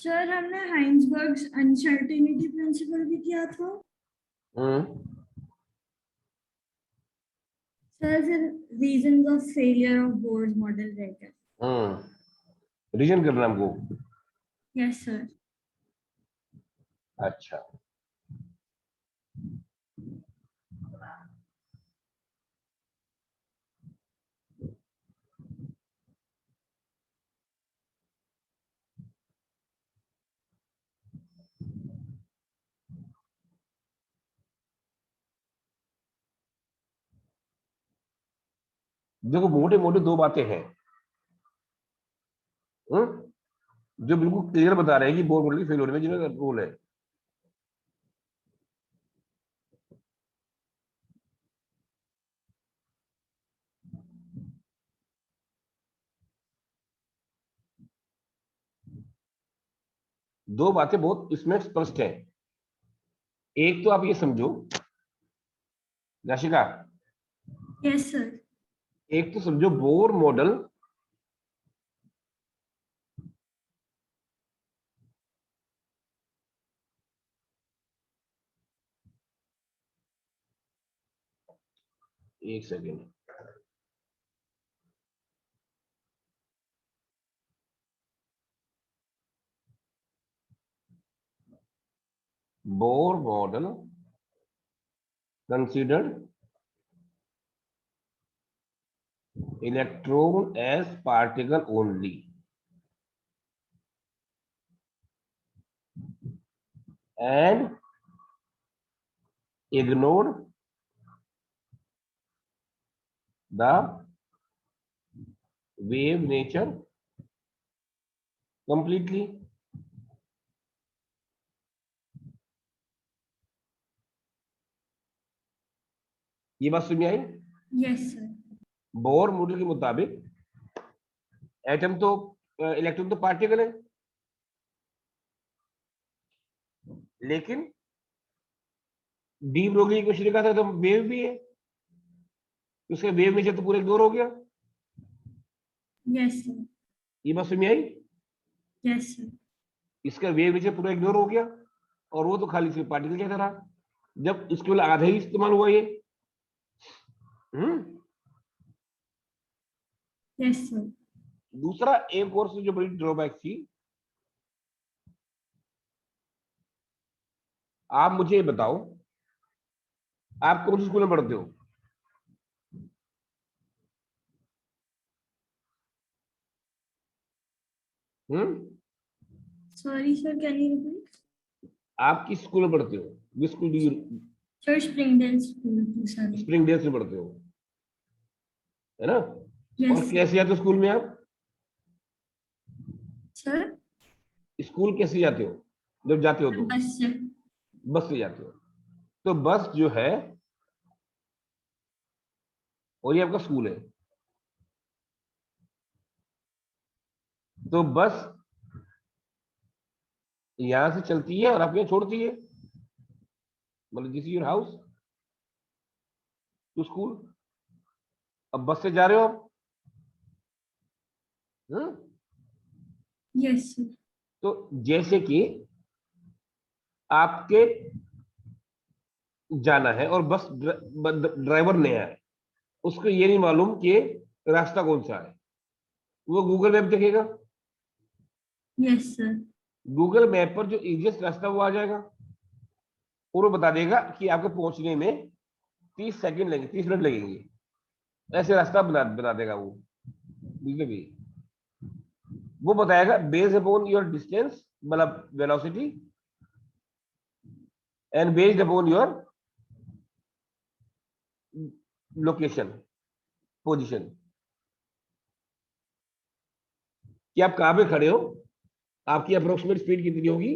Sir हमने हाइंसबर्ग्स uncertainty principle भी किया था। हम्म सर फिर reasons of failure of board model रह गया। रीजन करना हमको। Yes sir. अच्छा, देखो मोटे मोटे दो बातें हैं। जो बिल्कुल क्लियर बता रहे हैं कि बोर मॉडल की फेल होने में जिनका रोल है। दो बातें बहुत इसमें स्पष्ट है। एक तो आप ये समझो राशिका, यस सर। एक तो समझो बोर मॉडल एक second. Bohr model considered electron as particle only and ignored the wave nature completely। ये बात सुन में आई? Yes sir. बोर मॉडल के मुताबिक एटम तो इलेक्ट्रॉन तो पार्टिकल है, लेकिन डी ब्रोगली इक्वेशन ने कहा था तो वेव भी है, तो उसका वेव नेचर तो पूरा इग्नोर हो गया। Yes sir. ये बात सुन में आई? Yes sir. इसका वेव नेचर पूरा इग्नोर हो गया और वो तो खाली सिर्फ पार्टिकल कहता रहा, जब इसके केवल आधा ही इस्तेमाल हुआ ये। हम्म यस सर। दूसरा एक और से जो बड़ी ड्रॉबैक थी, आप मुझे ये बताओ आप कौन से स्कूल में पढ़ते हो? Hmm sorry sir, can you repeat? आप किस स्कूल में पढ़ते हो? Which school do you? Sir Springdale school sir. Springdale से पढ़ते हो, है ना? यस और सर। कैसे जाते हो स्कूल में आप? सर स्कूल कैसे जाते हो जब जाते हो तो? बस से। बस से जाते हो। तो बस जो है और ये आपका स्कूल है, तो बस यहां से चलती है और आपको यहाँ छोड़ती है, मतलब this your house to school. अब बस से जा रहे हो आप। हम्म? Yes sir. तो जैसे कि आपके जाना है और बस ड्राइवर नया है, उसको ये नहीं मालूम कि रास्ता कौन सा है, वो गूगल मैप देखेगा। Yes sir. गूगल मैप पर जो इजीएस्ट रास्ता वो आ जाएगा और वो बता देगा कि आपको पहुंचने में 30 सेकंड लगेंगे, 30 मिनट लगेंगे। ऐसे रास्ता बना बना देगा वो। बुझले भी? वो बताएगा बेस्ड अपॉन योर डिस्टेंस, मतलब velocity, and based upon your location, position, कि आप कहाँ पे खड़े हो, आपकी अप्रोक्सीमेट स्पीड कितनी होगी,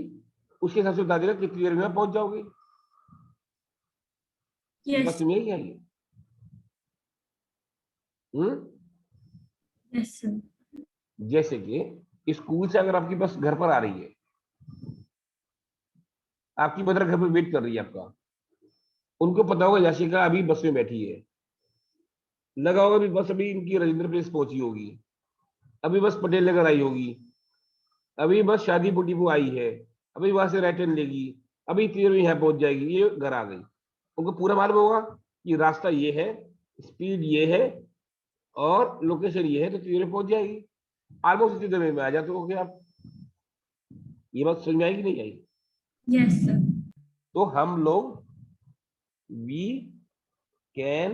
उसके हिसाब से बता देगा कितनी देर में आप पहुंच जाओगे। यस बस में ही है ये। हम्म यस सर। जैसे कि स्कूल से अगर आपकी बस घर पर आ रही है, आपकी मदर घर पे वेट कर रही है आपका, उनको पता होगा याशिका अभी बस में बैठी है, लगा होगा अभी बस अभी इनकी राजेंद्र प्लेस पहुंची होगी, अभी बस पटेल नगर आई होगी, अभी बस शादी बुटी वो आई है, अभी वहां से राइट टर्न लेगी, अभी 3 यहाँ पहुंच जाएगी, ये घर आ गई। उनको पूरा मालूम होगा कि रास्ता ये है, स्पीड ये है और लोकेशन ये है, तो 3 पहुंच जाएगी। ऑलमोस्ट इतनी देर में आ जाते हो आप। ये बात समझ में आएगी नहीं आई? Yes, sir. तो हम लोग we can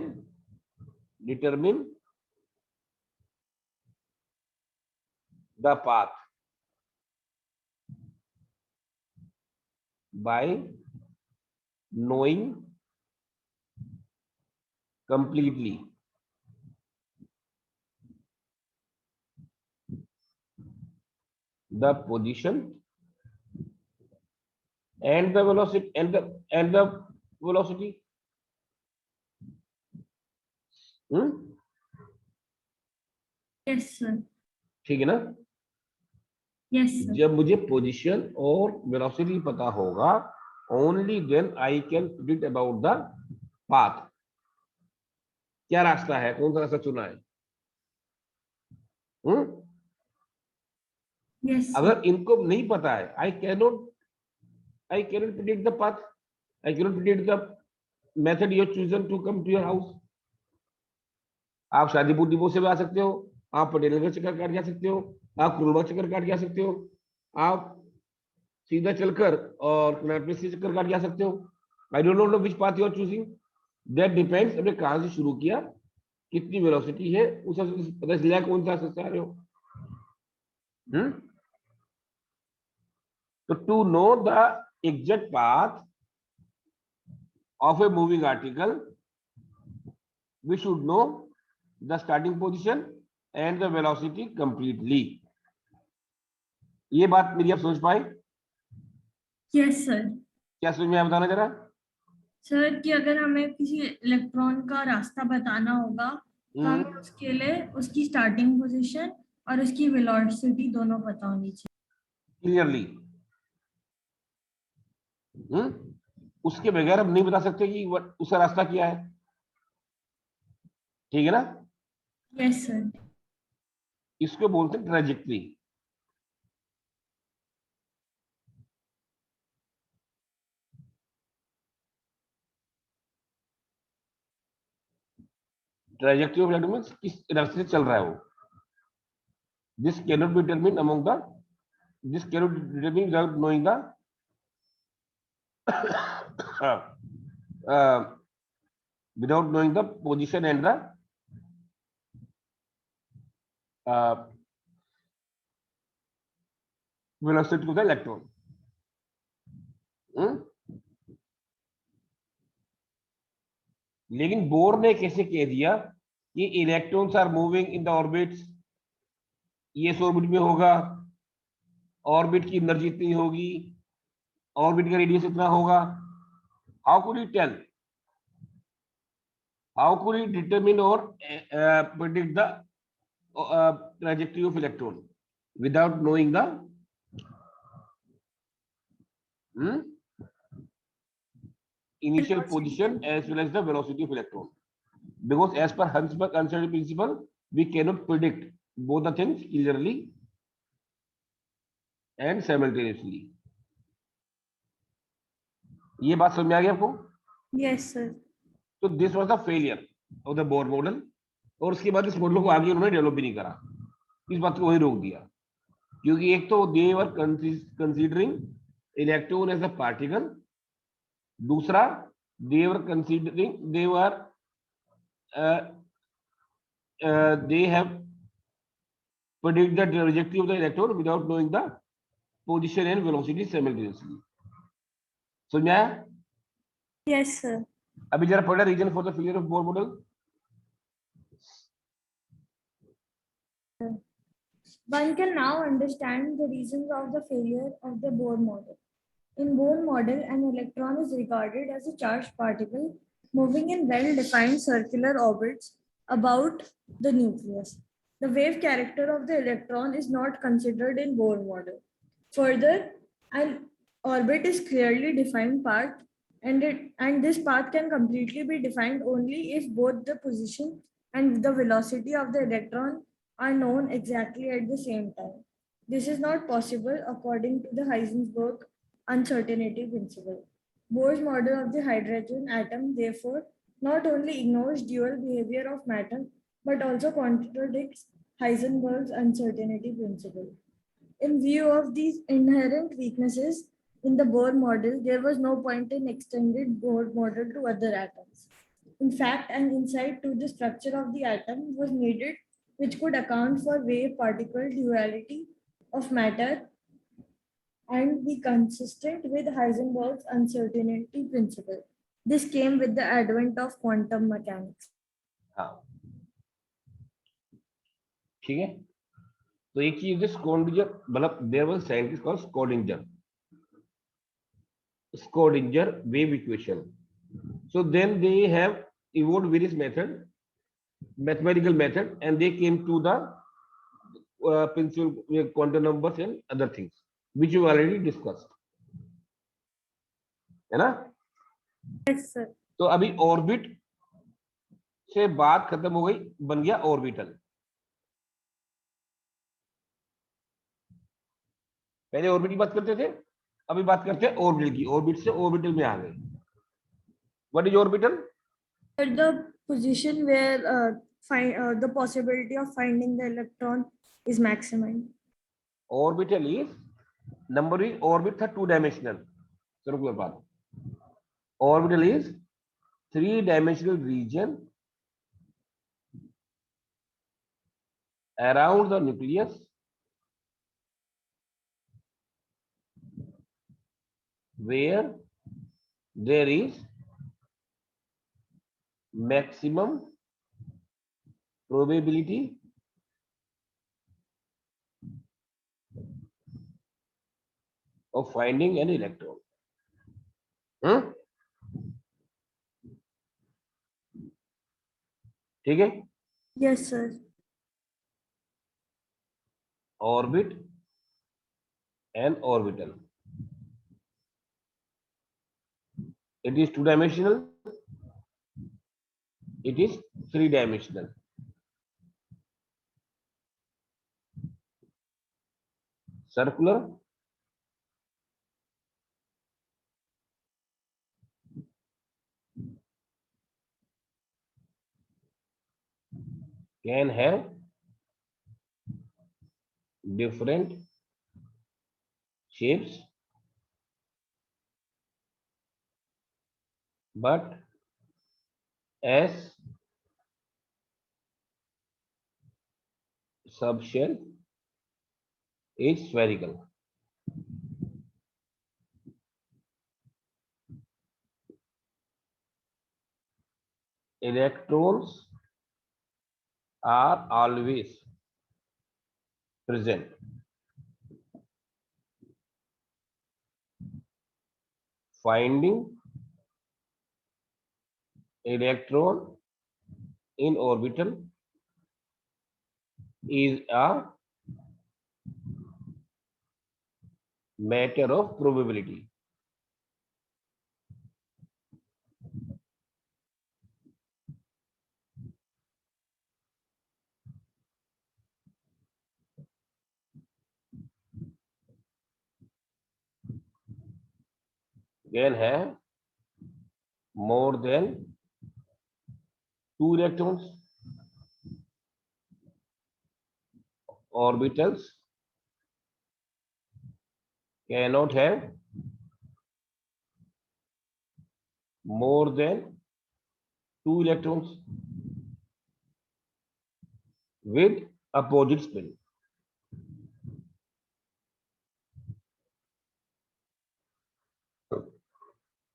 determine the path by knowing completely the position and the velocity and the velocity. Yes, sir. ठीक है ना? Yes, sir. जब मुझे पोजीशन और वेलोसिटी पता होगा, only then I can predict about the path. क्या रास्ता है, कौन सा रास्ता चुना है। Yes, sir. अगर इनको नहीं पता है, I cannot predict the path, I cannot predict the method you chosen to come to your house. आप शादीपुर डिपो से भी आ सकते हो, आप पटेल नगर चक्कर काट जा सकते हो, आप कुरुलबाग चक्कर काट जा सकते हो, आप सीधा चलकर और कनाटपे से चक्कर काट जा सकते हो। I don't know which path you are choosing, that depends आपने कहां से शुरू किया, कितनी वेलोसिटी है, उस हिसाब से पता चलेगा कौन सा रास्ता आ रहे हो। तो to know the exact path of a moving article, we should know the starting position and the velocity completely. ये बात मेरी आप समझ पाए? Yes, sir. क्या समझ में आया, बताना जरा। सर कि अगर हमें किसी इलेक्ट्रॉन का रास्ता बताना होगा तो हमें उसके लिए उसकी स्टार्टिंग पोजीशन और उसकी वेलोसिटी दोनों पता होनी चाहिए। क्लियरली। उसके बगैर हम नहीं बता सकते कि उसका रास्ता क्या है। ठीक है ना? Yes sir. इसको बोलते हैं trajectory. Trajectory of electron means किस रास्ते से चल रहा है वो। This cannot be determined among the this cannot be determined without knowing the without knowing the position and the velocity of the electron. लेकिन बोर ने कैसे कह दिया कि electrons are moving in the orbits, ये ऑर्बिट में होगा, orbit की एनर्जी इतनी होगी, ऑर्बिट का रेडियस इतना होगा। How could he tell, how could he determine or predict the trajectory of electron without knowing the initial position as well as the velocity of electron? Because as per Huntsburg uncertainty principle, we cannot predict both the things clearly and simultaneously. ये बात समझ में आ गई आपको? Yes sir. तो this was the failure of the Bohr model, और उसके बाद इस मॉडल को आगे उन्होंने डेवलप भी नहीं करा, इस बात को वही रोक दिया। क्योंकि एक तो they were considering electron as a particle, दूसरा they were considering they have predict the trajectory of the electron without knowing the position and velocity simultaneously. समझ में आया? Yes sir. अभी जरा पढ़ा reason for the failure of Bohr model. One can now understand the reasons of the failure of the Bohr model. In Bohr model, an electron is regarded as a charged particle moving in well-defined circular orbits about the nucleus. The wave character of the electron is not considered in Bohr model. Further, an orbit is clearly defined path, and this path can completely be defined only if both the position and the velocity of the electron are known exactly at the same time. This is not possible according to the Heisenberg uncertainty principle. Bohr's model of the hydrogen atom, therefore, not only ignores dual behavior of matter, but also contradicts Heisenberg's uncertainty principle. In view of these inherent weaknesses in the Bohr model, there was no point in extending Bohr model to other atoms. In fact, an insight to the structure of the atom was needed, which could account for wave-particle duality of matter and be consistent with Heisenberg's uncertainty principle. This came with the advent of quantum mechanics. हाँ ठीक है, तो एक चीज Schrodinger, मतलब there was scientist called Schrodinger wave equation. So then they have evolved various mathematical method, and they came to the principal quantum numbers and other things which you already discussed, है ना? Yes, sir. तो अभी orbit से बात खत्म हो गई, बन गया ऑर्बिटल. पहले ऑर्बिट की बात करते थे, अभी बात करते हैं ऑर्बिटल की. ऑर्बिट से ऑर्बिटल में आ गए. What is orbital? At the position where the possibility of finding the electron is maximized. Orbital is number is orbit था two dimensional circular path. Orbital is three dimensional region around the nucleus where there is maximum probability of finding an electron. ठीक है? Yes, sir. Orbit and orbital. It is two dimensional. It is three dimensional. Circular. Can have different shapes, but as subshell is spherical. Electrons are always present. Finding electron in orbital is a matter of probability. Can have more than two electrons. Orbitals cannot have more than two electrons with opposite spin.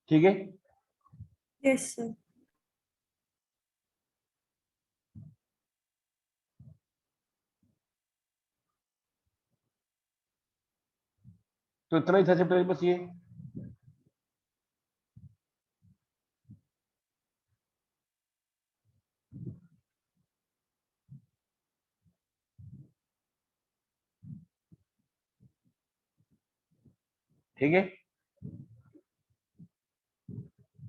ठीक है? Yes, sir. तो इतना ही था chapter बस ये. ठीक है?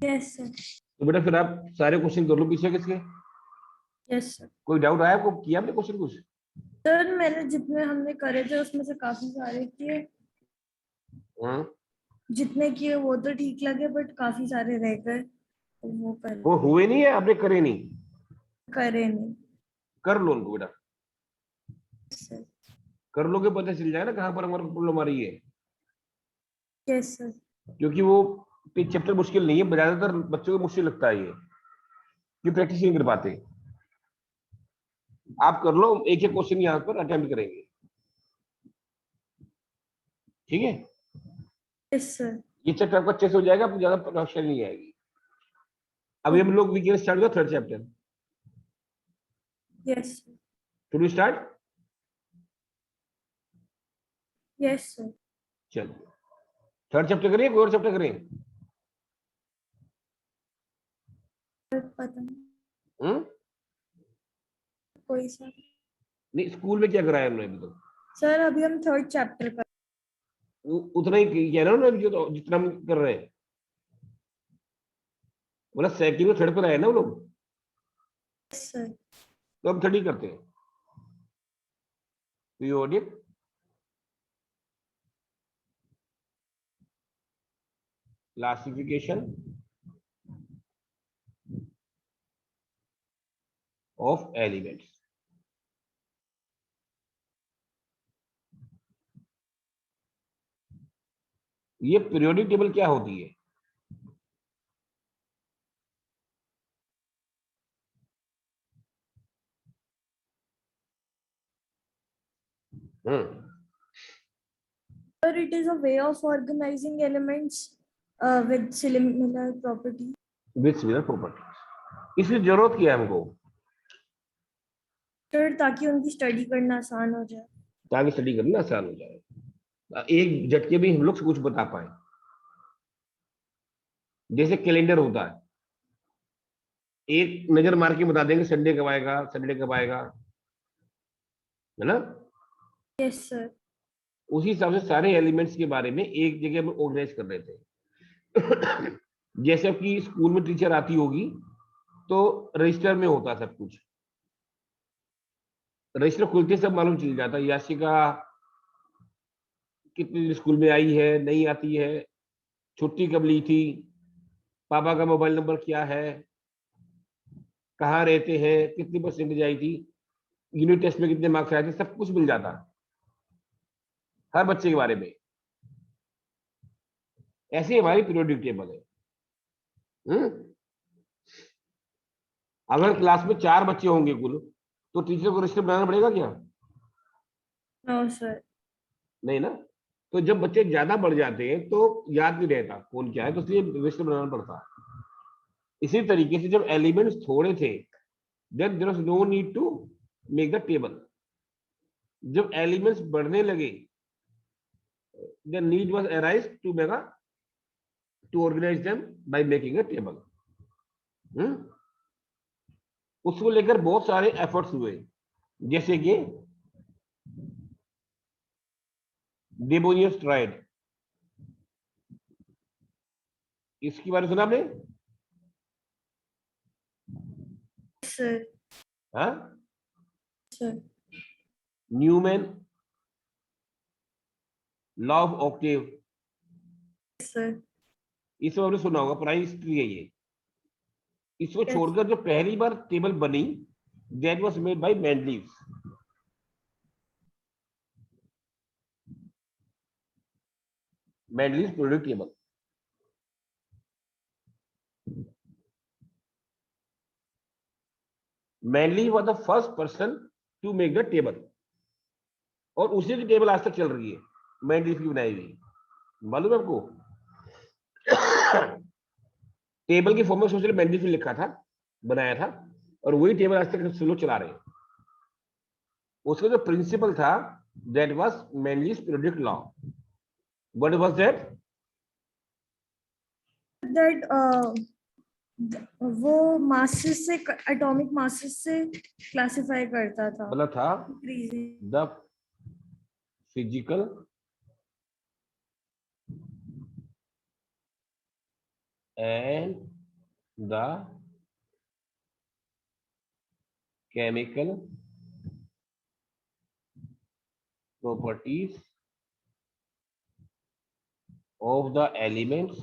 Yes, sir. तो बेटा फिर आप सारे क्वेश्चन कर लो पीछे किसके. Yes, sir. कोई डाउट आया आपको, किया आपने क्वेश्चन कुछ? सर मैंने जितने हमने करे थे उसमें से काफी सारे किए, हम्म, जितने किए वो तो ठीक लगे बट काफी सारे रह गए तो वो वो हुए नहीं है, आपने करे नहीं। करे नहीं। कर लो उनको बेटा, सर कर लोगे पता चल जाएगा ना कहाँ पर हमारा प्रॉब्लम आ रही है। Yes sir. क्योंकि वो चैप्टर मुश्किल नहीं है, ज्यादातर बच्चों को मुश्किल लगता है ये, कि प्रैक्टिस नहीं कर पाते। आप कर लो, एक एक क्वेश्चन यहाँ पर अटेम्प्ट करेंगे, ठीक है। Yes sir. ये चैप्टर आपका अच्छे से हो जाएगा, आपको ज्यादा परेशानी नहीं आएगी। अभी हम लोग वीकेंड स्टार्ट हुआ third chapter, yes sir. To start. Yes sir. चलिए, थर्ड चैप्टर करिए, कोई और चैप्टर करें। पता नहीं हम्म, कोई सा। नहीं स्कूल में क्या कराया उन्होंने अभी तो, सर अभी हम थर्ड चैप्टर कर। उतना ही किया ना उन्होंने, जो तो जितना हम कर रहे हैं। मतलब सेकंड में थर्ड पर आए ना वो लोग, यस सर। तो हम थर्ड ही करते हैं। Periodic classification of elements. ये पीरियोडिक टेबल क्या होती है? हम्म, Sir, it is a way of organizing elements with similar property. With similar properties. इसकी जरूरत क्या है हमको? सर ताकि उनकी स्टडी करना आसान हो जाए। ताकि स्टडी करना आसान हो जाए, एक झटके में हम लोग कुछ बता पाए। जैसे कैलेंडर होता है, एक नजर मार के बता देंगे संडे कब आएगा, सैटरडे कब आएगा, है ना। Yes sir. उसी हिसाब से सारे एलिमेंट्स के बारे में एक जगह में ऑर्गेनाइज कर रहे थे। जैसे कि स्कूल में टीचर आती होगी तो रजिस्टर में होता सब कुछ, रजिस्टर खुलते सब मालूम चल जाता है, याशिका कितने दिन स्कूल में आई है, नहीं आती है, छुट्टी कब ली थी, पापा का मोबाइल नंबर क्या है, कहाँ रहते हैं, कितनी परसेंटेज आई थी, यूनिट टेस्ट में कितने मार्क्स आए थे, सब कुछ मिल जाता है हर बच्चे के बारे में। ऐसी हमारी पीरियोडिक टेबल है। हम्म? अगर क्लास में 4 बच्चे होंगे कुल, तो टीचर को रजिस्टर बनाना पड़ेगा क्या? No sir. नहीं ना। तो जब बच्चे ज्यादा बढ़ जाते हैं तो याद नहीं रहता कौन क्या है, तो इसलिए रजिस्टर बनाना पड़ता है। इसी तरीके से जब एलिमेंट्स थोड़े थे, then there was no need to make the table. जब एलिमेंट्स बढ़ने लगे, the need was arise to make a to organise them by making a table. उसको लेकर बहुत सारे एफर्ट्स हुए, जैसे कि डेबोनियस ट्राइड, इसके बारे में सुना आपने? सर। हाँ, सर। न्यूमैन लॉ ऑफ ऑक्टेव, सर। ये सब आपने सुना होगा, पुरानी हिस्ट्री है ये। इसको यस। छोड़कर जो पहली बार टेबल बनी, that was made by Mendeleev. Mendeleev product table. Mendeleev was the first person to make the table, और उसी की टेबल आज तक चल रही है, मेंडलीव की बनाई हुई। मालूम है आपको? टेबल की फॉर्म में सोच मेंडलीव ने लिखा था, बनाया था, और वही टेबल आज तक सब लोग चला रहे हैं। उसका जो प्रिंसिपल था, that was Mendeleev product law. What was that? That वो मासेस से, एटॉमिक मासेस से क्लासिफाई करता था। मतलब था increasing. The physical and the chemical properties of the elements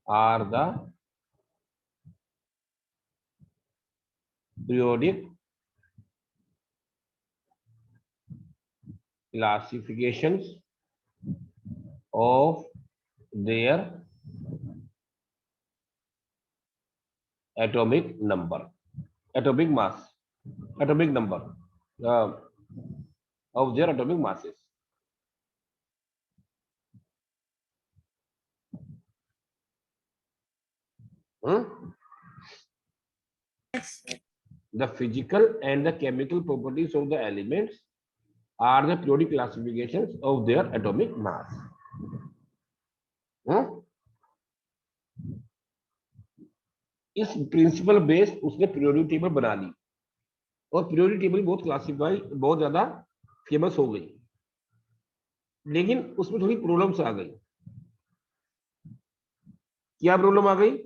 are the periodic classifications of their atomic number, atomic mass, atomic number uh, of their atomic masses. Hmm? Yes, sir. The physical and the chemical properties of the elements are the periodic classifications of their atomic mass. Hmm? इस principal base उसने periodic table बना ली और periodic table बहुत classify बहुत ज्यादा famous हो गई, लेकिन उसमें थोड़ी प्रॉब्लम्स आ गई। क्या प्रॉब्लम आ गई?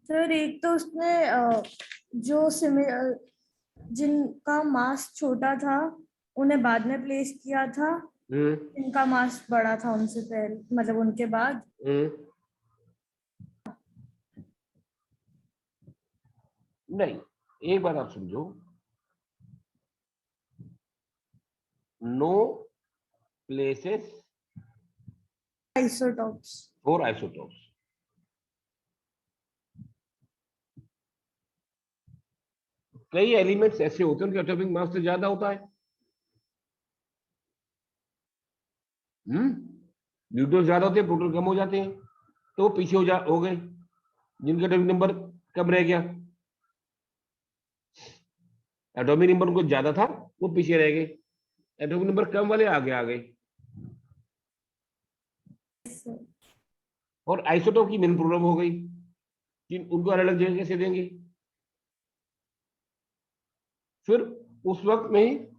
सर एक तो उसने जो जिनका मास छोटा था उन्हें बाद में प्लेस किया था, जिनका मास बड़ा था उनसे पहले, मतलब उनके बाद। नहीं, एक बात आप समझो, know places isotopes. For isotopes. कई एलिमेंट्स ऐसे होते हैं उनके एटॉमिक मास से ज्यादा होता है। न्यूट्रॉन ज्यादा होते हैं, प्रोटॉन कम हो जाते हैं, तो पीछे हो गए। जिनका एटॉमिक नंबर कम रह गया, एटॉमिक नंबर उनको ज्यादा था, वो पीछे रह गए। एटॉमिक नंबर कम वाले आगे आ गए। और आइसोटोप की मेन प्रॉब्लम हो गई कि उनको अलग अलग जगह कैसे देंगे। फिर उस वक्त में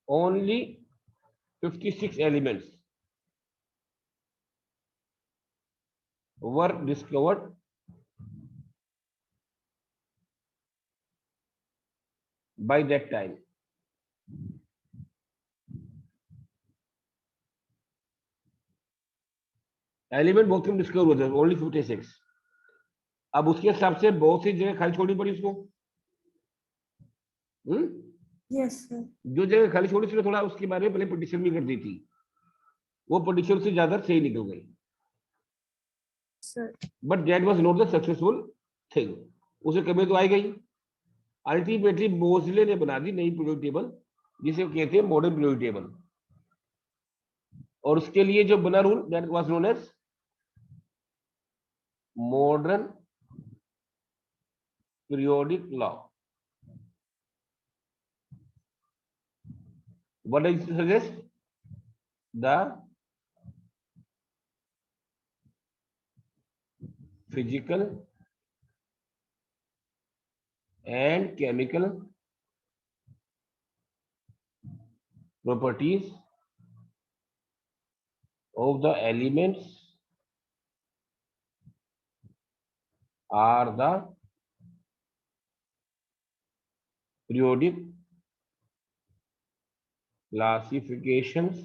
only 56 elements were discovered by that time. Element बहुत कम डिस्कवर हुए थे, ओनली 56। अब उसके हिसाब से बहुत सी जगह खाली छोड़नी पड़ी उसको। Yes sir. जो जगह खाली छोड़ी उसने थोड़ा उसके बारे में पहले प्रेडिक्शन भी कर दी थी, वो प्रेडिक्शन से ज्यादा सही निकल गई। Sir but that was not the successful thing. उसे कमी तो आई गई। अल्टीमेटली मोजले ने बना दी नई पीरियोडिक टेबल, जिसे कहते हैं मॉडर्न पीरियोडिक टेबल। और उसके लिए जो बना rule, that was known as modern periodic law. What does it suggest? The physical and chemical properties of the elements are the periodic classifications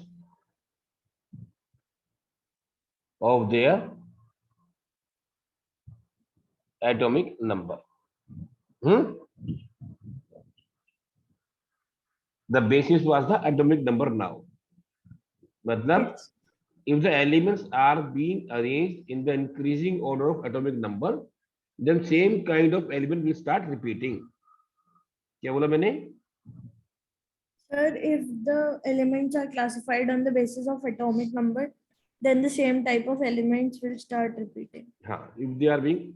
of their atomic number. The basis was the atomic number now. मतलब if the elements are being arranged in the increasing order of atomic number, then same kind of element will start repeating. क्या बोला मैंने? Sir, if the elements are classified on the basis of atomic number, then the same type of elements will start repeating. हाँ, if they are being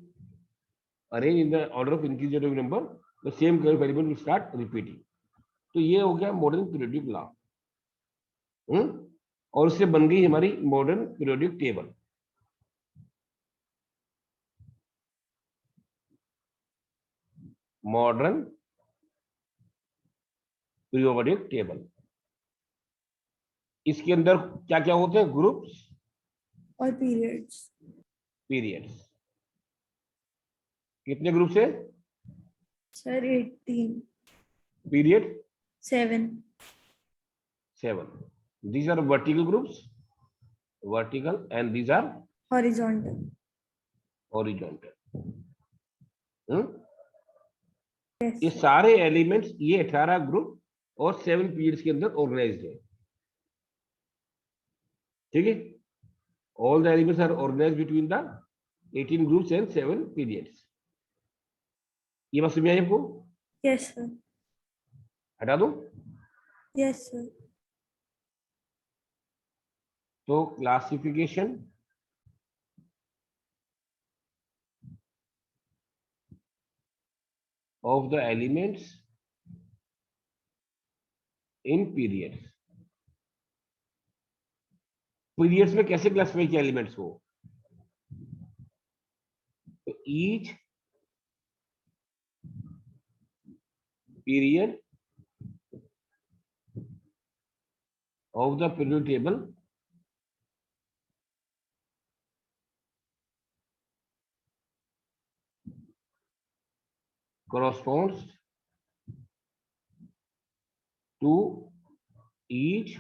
arranged in the order of increasing atomic number, the same kind of element will start repeating. तो ये हो गया modern periodic law. और उससे बन गई हमारी modern periodic table. Modern periodic table. इसके अंदर क्या क्या होते हैं? ग्रुप्स और पीरियड्स। पीरियड्स। कितने ग्रुप्स है? Sir, 18. Period 7. 7. These are vertical groups, vertical, and these are Horizontal. horizontal. Yes. ये sir. सारे एलिमेंट्स ये 18 ग्रुप और 7 पीरियड्स के अंदर ऑर्गेनाइज्ड है. ठीक है. All the elements are organised between the 18 groups and 7 periods. ये बात समझ में आई आपको? Yes, sir. हटा दो. Yes, sir. तो classification of the elements in periods. Periods में कैसे क्लासिफाई किया एलिमेंट्स को? तो each period of the period table corresponds to each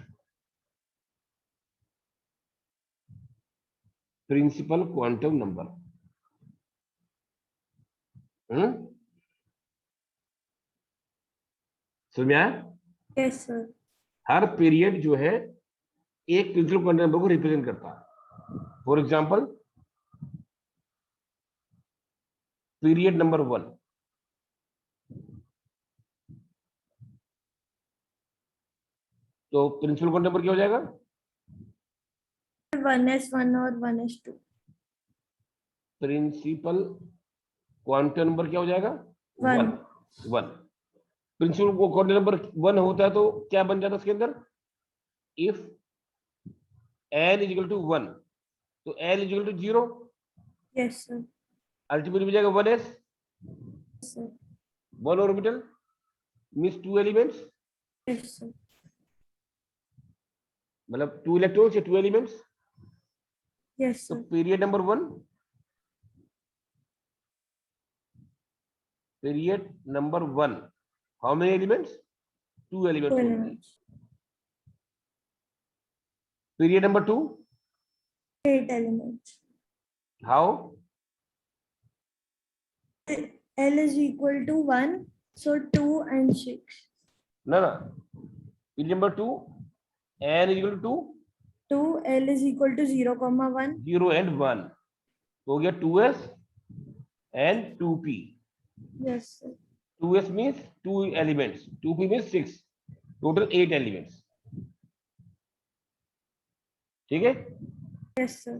principal quantum number. समझ में आया? Yes, sir. हर पीरियड जो है एक प्रिंसिपल क्वांटम नंबर को रिप्रेजेंट करता है. फॉर एग्जांपल पीरियड नंबर 1, तो प्रिंसिपल क्वांटम नंबर क्या हो जाएगा? 1s1 और 1s2. प्रिंसिपल क्वांटम नंबर क्या हो जाएगा? 1. 1. प्रिंसिपल क्वांटम नंबर 1 होता है तो क्या बन जाता है उसके अंदर? If n is equal to 1 तो n is equal to 0. Yes, sir. Ultimately मिल जाएगा 1s. Yes, sir. 1 orbital means 2 elements, Yes, sir. मतलब 2 इलेक्ट्रॉन्स या 2 एलिमेंट्स. Yes, तो sir. Period number 1, period number 1, how many elements? 2 2 elements only. elements. Period number 2, 8 elements. How? L is equal to 1, so 2 and 6. ना ना, period number 2 n is equal to 2, L is equal to 0, 1. 0 and 1, तो हो गया 2s and 2p. Yes, sir. 2s means 2 elements, 2p means 6, total 8 elements. ठीक है. Yes, sir.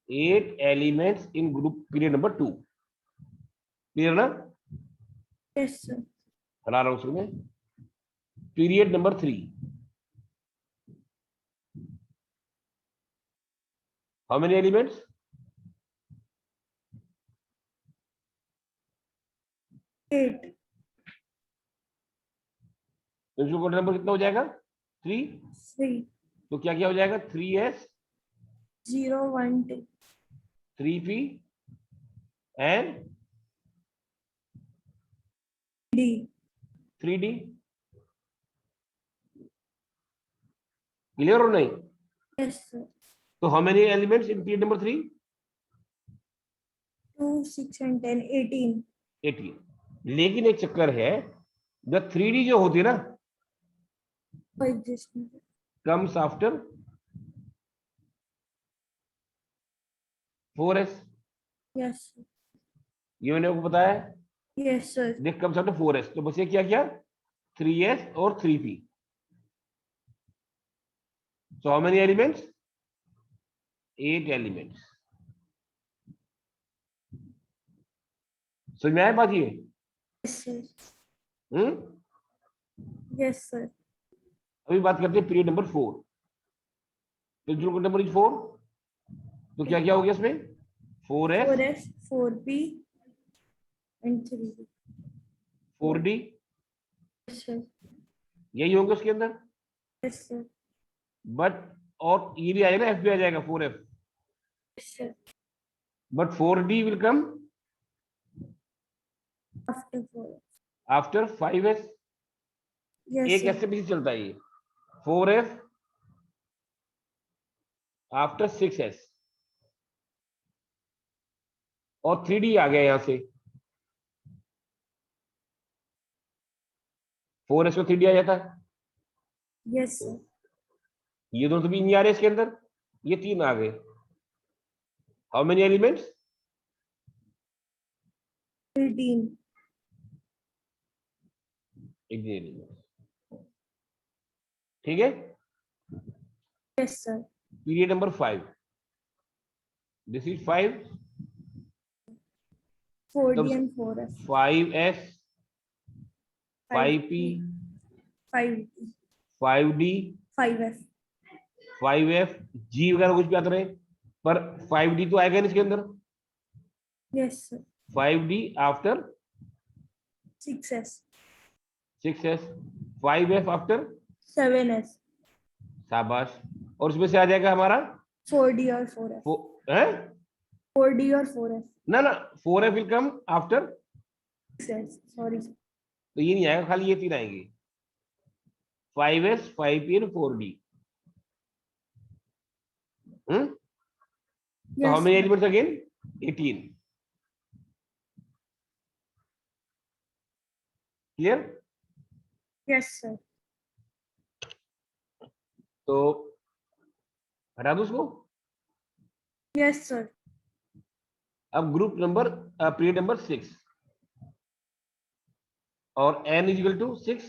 8 elements in group period number 2. Clear ना? Yes, sir. हटा रहा हूं उसमें. Period number 3, how many elements? 8. Principal quantum number कितना हो जाएगा? 3. 3. तो क्या क्या हो जाएगा? 3s, 0, 1, 2. 3p and D. 3d. Clear और नहीं? Yes, sir. तो how many elements in period number 3? 2, 6 and 10, 18. 18. लेकिन एक चक्कर है, जब 3d जो होती है ना Coexisting. comes after 4s. Yes, sir. ये मैंने आपको बताया है. Yes, sir. देख comes after 4s, तो बस ये क्या किया? 3s और 3p. So how many elements? 8 elements. समझ में आया बात ये? Yes, sir. हम्म. Yes, sir. अभी बात करते हैं period number 4. Principle number is 4, तो क्या क्या हो गया इसमें? 4s, 4s, 4p and 3p. 4d, Yes, sir. यही होंगे उसके अंदर. Yes, sir. बट और ये भी आएगा ना, f भी आ जाएगा 4f. Yes, sir. But 4d will come after 4s. After 5s, Yes, एक sir. ऐसे पीछे चलता है ये 4s आफ्टर 6s, और 3d आ गया यहां से, 4s में 3d आ जाता है, Yes, sir. ये दोनों तो भी नहीं आ रहे इसके अंदर, ये 3 आ गए। How many elements? 18. 18 एलिमेंट्स, ठीक है। Yes, sir. Period number 5, this is 5, 4D and 4F. 5s, 5p, 5D. 5d, 5F. 5f, g वगैरह कुछ भी आता रहे, पर 5d तो आएगा नहीं इसके अंदर। Yes, sir. 5d after 6S. 6s, 5f after, 7S. शाबाश, और उसमें से आ जाएगा हमारा 4D और 4F. है 4D और 4F. ना ना, 4f will come after, 6S. Sorry, sir. तो ये नहीं आएगा, खाली ये 3 आएंगे, 5s, 5p और 4d। तो how Yes, many sir. Elements again? 18, clear? Yes, sir. तो हटा दो उसको। Yes, sir. अब ग्रुप नंबर, पीरियड नंबर 6, और n is equal to 6,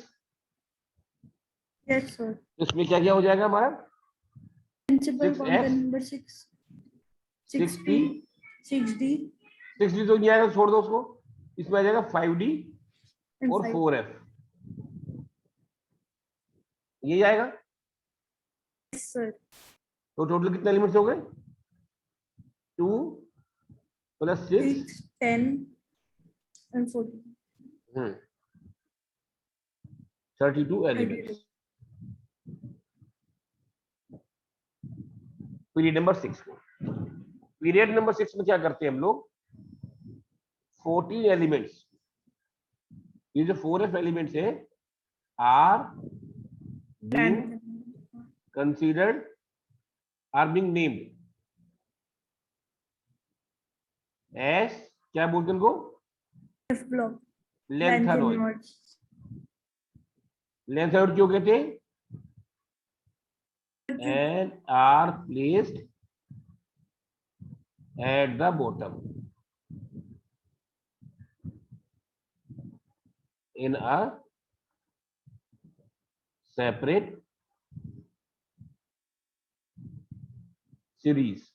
Yes, sir. उसमें क्या क्या हो जाएगा हमारा? Principal 6s, component number 6. 6p, 6D 6d तो नहीं आएगा, छोड़ दो उसको, इसमें आ जाएगा 5d and और 5. 4f, ये आएगा। Yes, sir. तो टोटल कितने एलिमेंट्स हो गए? 2 + 6, 6, 10 and 14. 32 एलिमेंट्स। पीरियड नंबर 6 को, पीरियड नंबर 6 में क्या करते हैं हम लोग? 14 एलिमेंट्स, ये जो 4f एलिमेंट्स है are being considered, are being named as, क्या बोलते हैं उनको? F block. Lanthanoid. Lanthanoids. Lanthanoid क्यों कहते हैं? and are placed at the bottom in a separate series।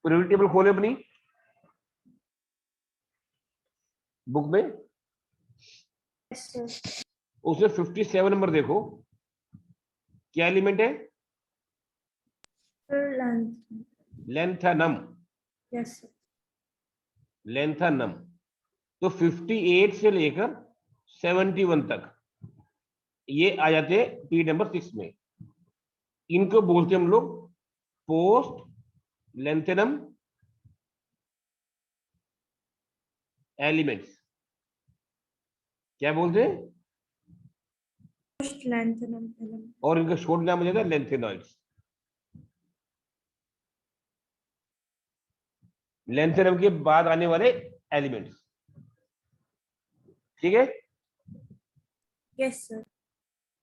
Periodic table खोले अपनी बुक में, Yes, sir. उसमें 57 नंबर देखो, क्या एलिमेंट है? लेंथेनम। Yes, sir. लेंथेनम। तो 58 से लेकर 71 तक ये आ जाते हैं पीरियड नंबर 6 में। इनको बोलते हैं हम लोग पोस्ट लेंथेनम एलिमेंट्स। क्या बोलते हैं? Post lanthanum element. और इनका शॉर्ट नाम हो जाता है लेंथेनॉइड्स। लेंथेनम के बाद आने वाले एलिमेंट्स, ठीक है। Yes, sir.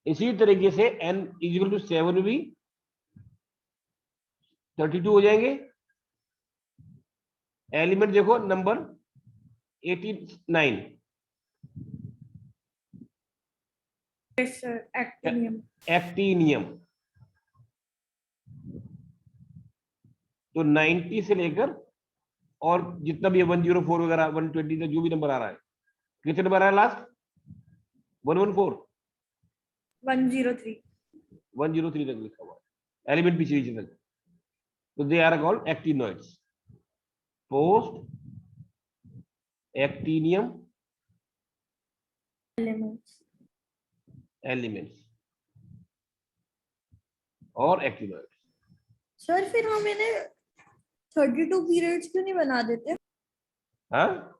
इसी तरीके से n इक्वल टू 7 में भी 32 हो जाएंगे। एलिमेंट देखो number 89, Yes, sir. Actinium. Actinium. तो 90 से लेकर और जितना भी 104 वगैरह 120 तक जो भी नंबर आ रहा है, कितने नंबर आ रहा है लास्ट? 114, 103. 103 तक लिखा हुआ है एलिमेंट पीछे नीचे तक। तो they are called actinoids, post actinium Elements. Elements और एक्टिनॉइड्स। सर फिर हम इन्हें 32 पीरियड्स क्यों नहीं बना देते? हाँ,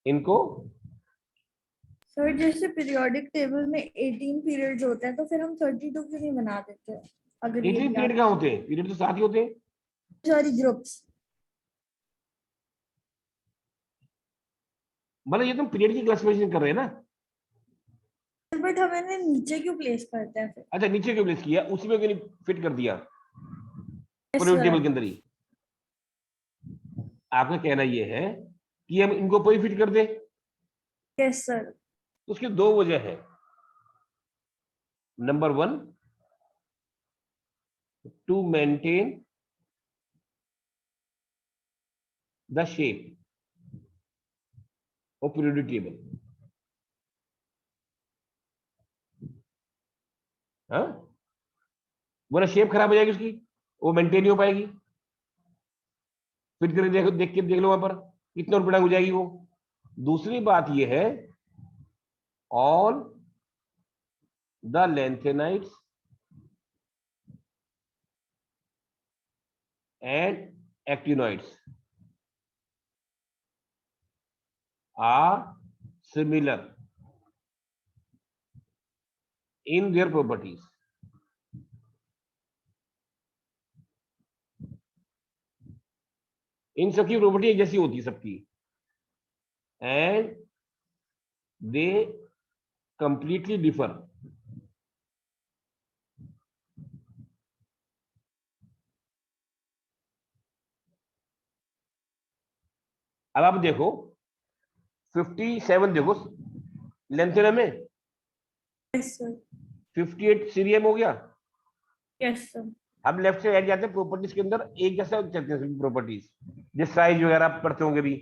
इनको सर जैसे पीरियोडिक टेबल में 18 पीरियड्स होते हैं तो फिर हम 32 क्यों नहीं बना देते अगर ये 18 पीरियड कहाँ होते हैं? पीरियड तो 7 ही होते हैं। Sorry groups. मतलब ये तुम पीरियड की क्लासिफिकेशन कर रहे हैं ना? बट हमें ना नीचे क्यों प्लेस करते हैं फिर? अच्छा, नीचे क्यों प्लेस किया? उसी में क्यों नहीं फिट कर दिया यस पीरियड टेबल सर। के अंदर ही? आपका कहना ये है कि हम इनको कोई फिट कर दे? Yes sir. तो उसकी दो वजह है। Number one, to maintain the shape of periodic table. हाँ, वरना शेप खराब हो जाएगी उसकी, वो मेंटेन नहीं हो पाएगी। फिट करके देखो, देख के देख लो वहां पर कितना उटपटांग हो जाएगी वो। दूसरी बात ये है, all the lengthenites and actinoids are similar in their properties. इन सबकी प्रॉपर्टी एक जैसी होती है सबकी, एंड दे कंप्लीटली डिफर। अब आप देखो 57 देखो लेंथेना में, यस सर। 58 सीरियम हो गया। Yes sir. हम लेफ्ट से राइट जाते हैं, प्रॉपर्टीज के अंदर एक जैसा चलते हैं प्रॉपर्टीज, जिस साइज वगैरह पढ़ते होंगे भी,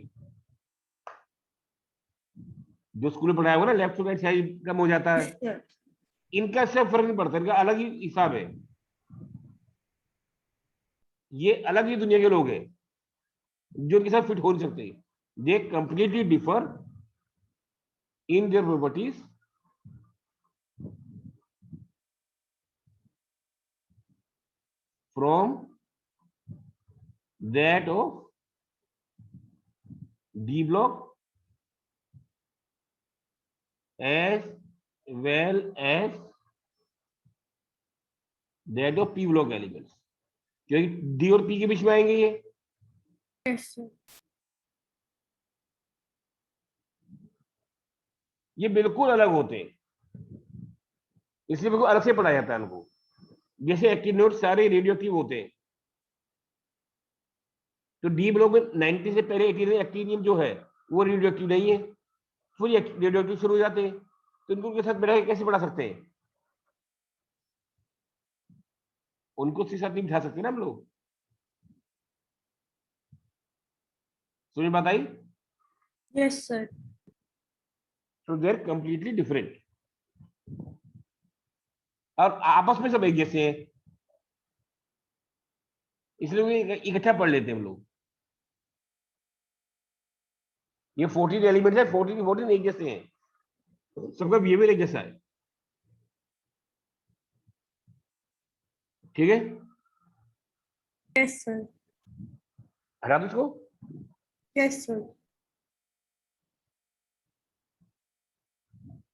जो स्कूल में पढ़ाया होगा ना, लेफ्ट टू राइट साइज कम हो जाता है। Yes sir. इनका इससे फर्क नहीं पड़ता, इनका अलग ही हिसाब है। ये अलग ही दुनिया के लोग हैं जो इनके साथ फिट हो नहीं सकते। They completely differ in their properties from that of D block as well as that of P block elements, क्योंकि डी और पी के बीच में आएंगे ये। Yes sir. ये बिल्कुल अलग होते हैं, इसलिए बिल्कुल अलग से पढ़ाया जाता है उनको। जैसे एक्टिव सारे रेडियो एक्टिव होते हैं, तो डी ब्लॉक में 90 से पहले 80 एक्टिनियम जो है वो रेडियो एक्टिव नहीं है, फिर रेडियो एक्टिव शुरू हो जाते हैं, तो इनको उनके साथ बैठा के कैसे पढ़ा सकते हैं? उनको उसके साथ नहीं बिठा सकते ना हम लोग। समझ बात आई? Yes sir. So they are completely different, और आपस में सब एक जैसे हैं, इसलिए इकट्ठा पढ़ लेते हैं हम लोग। ये 14 एलिमेंट्स है, 14 14 एक जैसे हैं, सबका बिहेवियर एक जैसा है। ठीक है, यस सर। हटा दो इसको। Yes sir.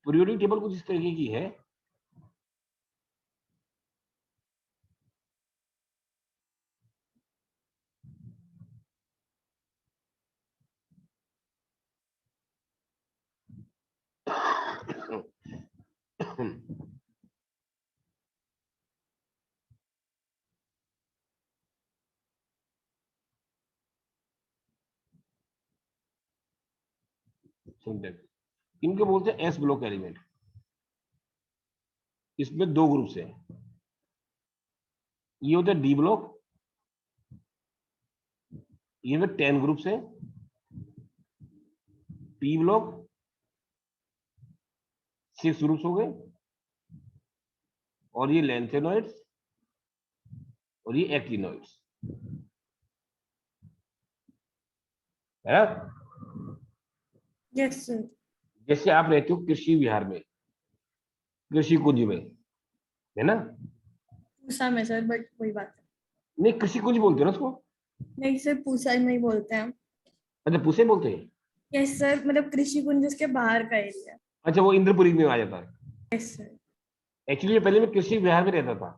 पीरियोडिक टेबल कुछ इस तरीके की है। इनको बोलते हैं एस ब्लॉक एलिमेंट। इसमें दो ग्रुप्स हैं, ये होता है डी ब्लॉक, ये में 10 ग्रुप्स हैं। पी ब्लॉक 6 ग्रुप्स हो गए, और ये लैंथेनॉइड्स और ये एक्टिनॉइड्स है ना? Yes sir. जैसे आप रहते हो कृषि विहार में, कृषि कुंज में, है ना? पूसा में सर, बट कोई बात नहीं, कृषि कुंज बोलते हैं ना उसको। नहीं सर, पूसा में ही बोलते हैं हम। अच्छा, पूसे बोलते हैं। यस सर, मतलब कृषि कुंज उसके बाहर का एरिया। अच्छा, वो इंद्रपुरी में आ जाता है। Yes sir. एक्चुअली पहले मैं कृषि विहार में रहता था,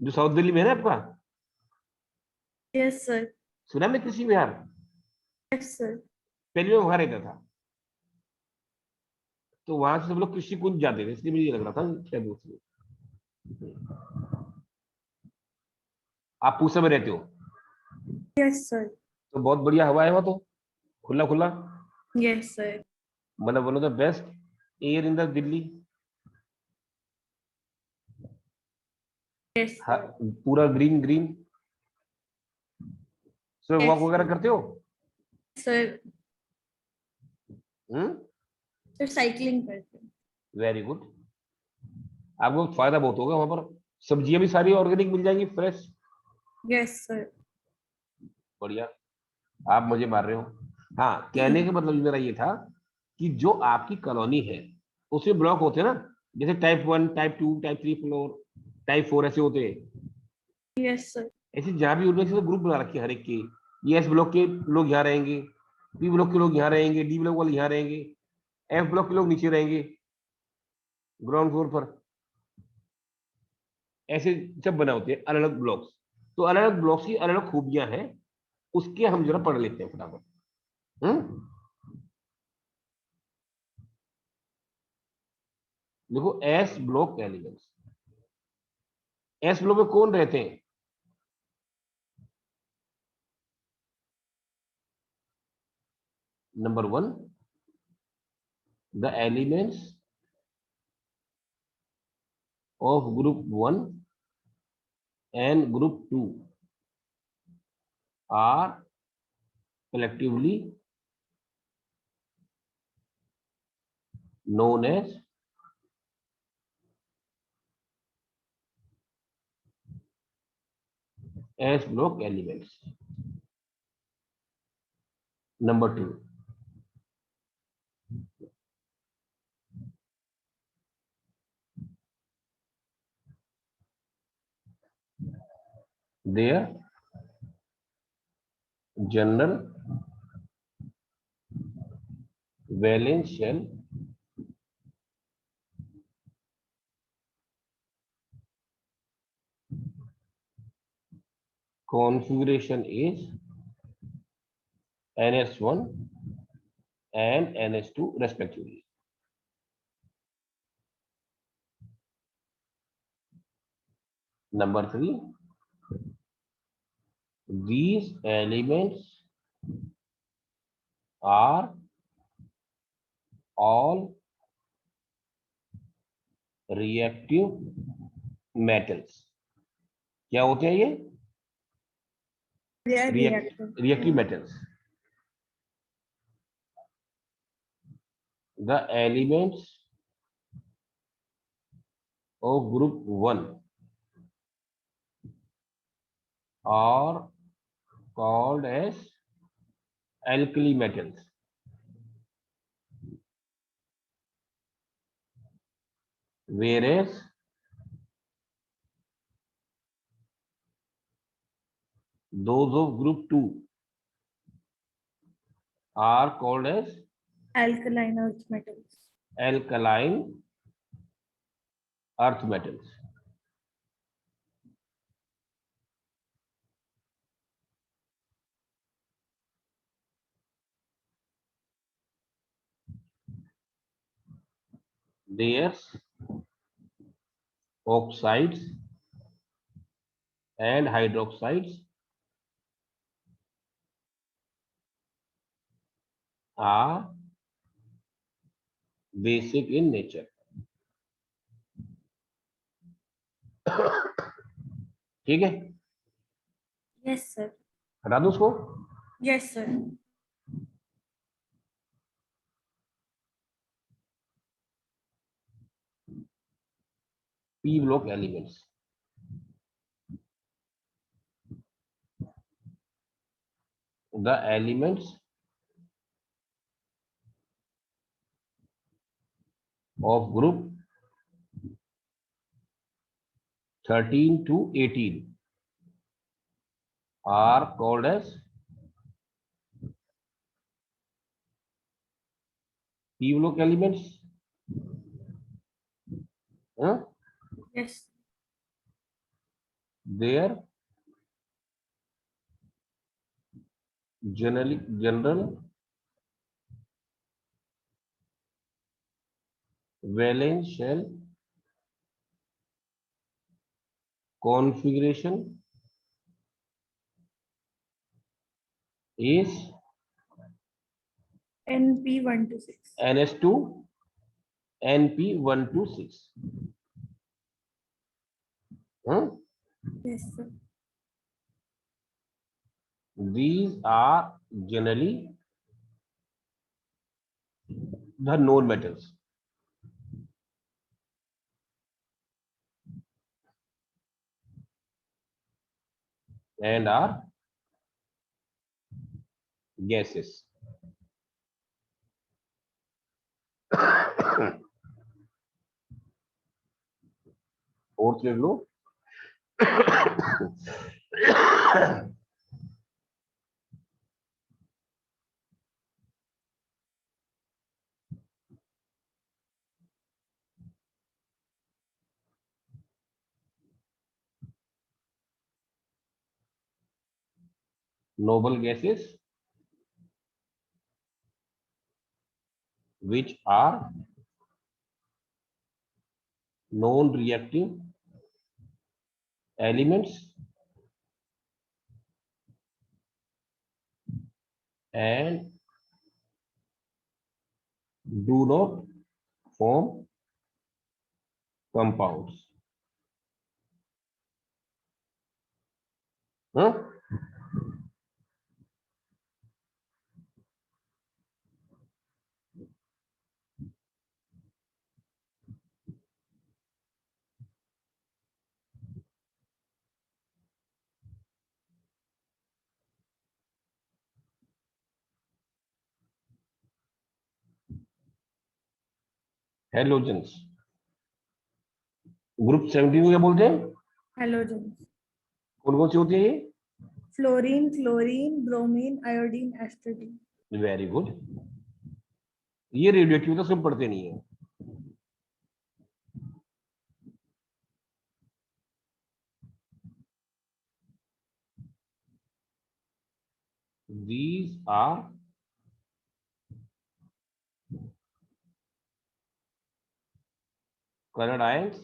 जो साउथ दिल्ली में है ना आपका। Yes sir. सुना मैं कृषि विहार, यस सर। पहले मैं वहां रहता था। तो वहां से सब लोग कृषि कुंज जाते थे, इसलिए मुझे ये लग रहा था शायद उसमें। आप पूसा में रहते हो, यस सर। तो बहुत बढ़िया हवा है वहाँ तो, खुला खुला। Yes sir. मतलब one of the best air in the Delhi. Yes sir. पूरा ग्रीन ग्रीन। सुबह वॉक यस वगैरह सर। करते हो? Sir, hmm. सर साइकिलिंग करते हैं। Very good. आपको फायदा बहुत होगा वहां पर, सब्जियां भी सारी ऑर्गेनिक मिल जाएंगी, फ्रेश। Yes sir. बढ़िया। आप मुझे मार रहे हो। हाँ, कहने का मतलब मेरा ये था कि जो आपकी कॉलोनी है उसमें ब्लॉक होते हैं ना, जैसे type 1, type 2, type 3 floor, type 4 ऐसे होते हैं। Yes sir. ऐसे जहाँ भी उनमें से ग्रुप बना रखे हैं हर एक के। ये एस ब्लॉक के लोग यहाँ रहेंगे, बी ब्लॉक के लोग यहाँ रहेंगे, डी ब्लॉक वाले यहाँ रहेंगे, एफ ब्लॉक के लोग नीचे रहेंगे ग्राउंड फ्लोर पर। ऐसे सब बना होते हैं अलग अलग ब्लॉक्स। तो अलग अलग ब्लॉक्स की अलग अलग खूबियां हैं, उसके हम जरा पढ़ लेते हैं फटाफट। हम्म। देखो, S block elements. S block में कौन रहते हैं? Number 1, the elements of group 1 and group 2 are collectively known as S block elements. Number 2, their general valence shell configuration is NS1 and NS2 respectively. Number 3, these elements are all reactive metals. क्या होते हैं ये? They are reactive. Reactive metals. The elements of group 1 are called as alkali metals, whereas those of group 2 are called as Alkaline earth metals. alkaline earth metals. Their oxides and hydroxides are basic in nature. ठीक है, Yes sir. हटा दो उसको। Yes sir. P block elements. The elements of group 13 to 18 are called as p block elements, Yes. their general valence shell configuration is NP126. ns2 np126. Yes, sir. These are generally the known metals. And are gases. Fourth ले लो. Noble gases which are non reactive elements and do not form compounds. Huh? Halogens. Group 17 को क्या बोलते हैं? Halogens. कौन कौन सी होती है ये? Fluorine, chlorine, bromine, iodine, astatine. Very good. ये रेडियो एक्टिव तो सब पढ़ते नहीं है. These are colored ions,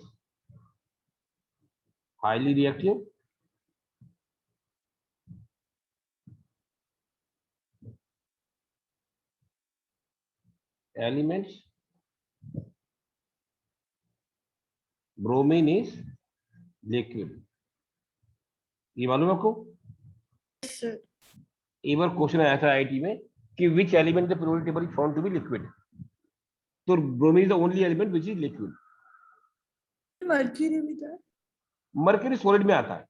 highly reactive, elements. Bromine is liquid. ये मालूम है आपको? Yes, sir. एक बार क्वेश्चन आया था आईआईटी में कि which element the periodic table is found to be liquid. तो bromine is the only element which is liquid. Mercury भी था. मर्क्यूरी सॉलिड में आता है.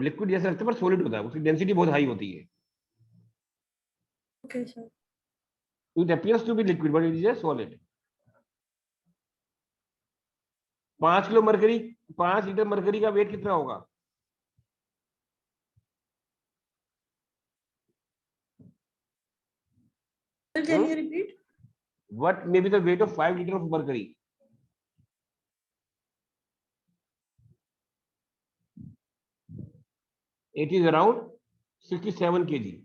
लिक्विड जैसा लगता है पर सॉलिड होता है. उसकी डेंसिटी बहुत हाई होती है. Okay, sir. It appears to be liquid but it is a solid. 5 kilo mercury, 5 litre mercury का वेट कितना होगा? Can you repeat? What may be the weight of 5 liter of mercury? It is around 67 kg.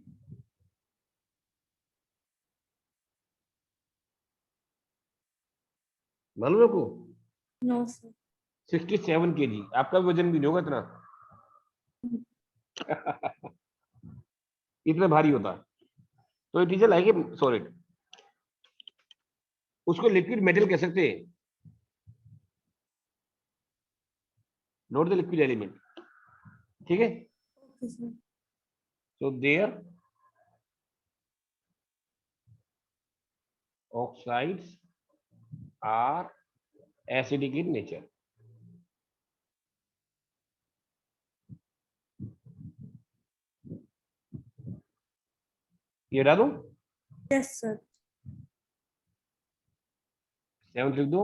मालूम है आपको? No, sir. 67 kg. आपका वजन भी नहीं होगा इतना. इतना भारी होता है. तो it is like a solid. उसको लिक्विड मेटल कह सकते हैं. Not the liquid element. ठीक है. Okay, sir. So their oxides are acidic in nature. ये डालो. Yes, sir. 7 लिख दो.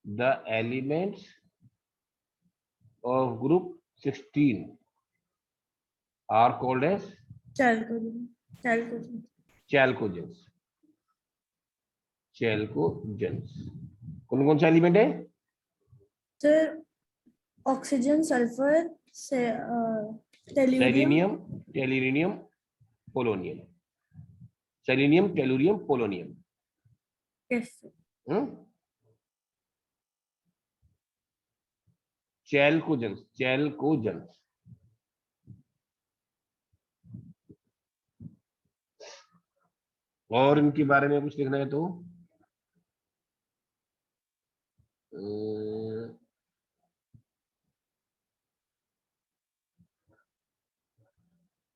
The elements of group 16 are called as chalcogens. chalcogens. chalcogens कौन कौन सा एलिमेंट है? Sir, oxygen, sulfur, tellurium. Selenium, tellurium, polonium. Selenium, tellurium, polonium. Yes, sir. chalcogens, chalcogens. और इनके बारे में कुछ लिखना है तो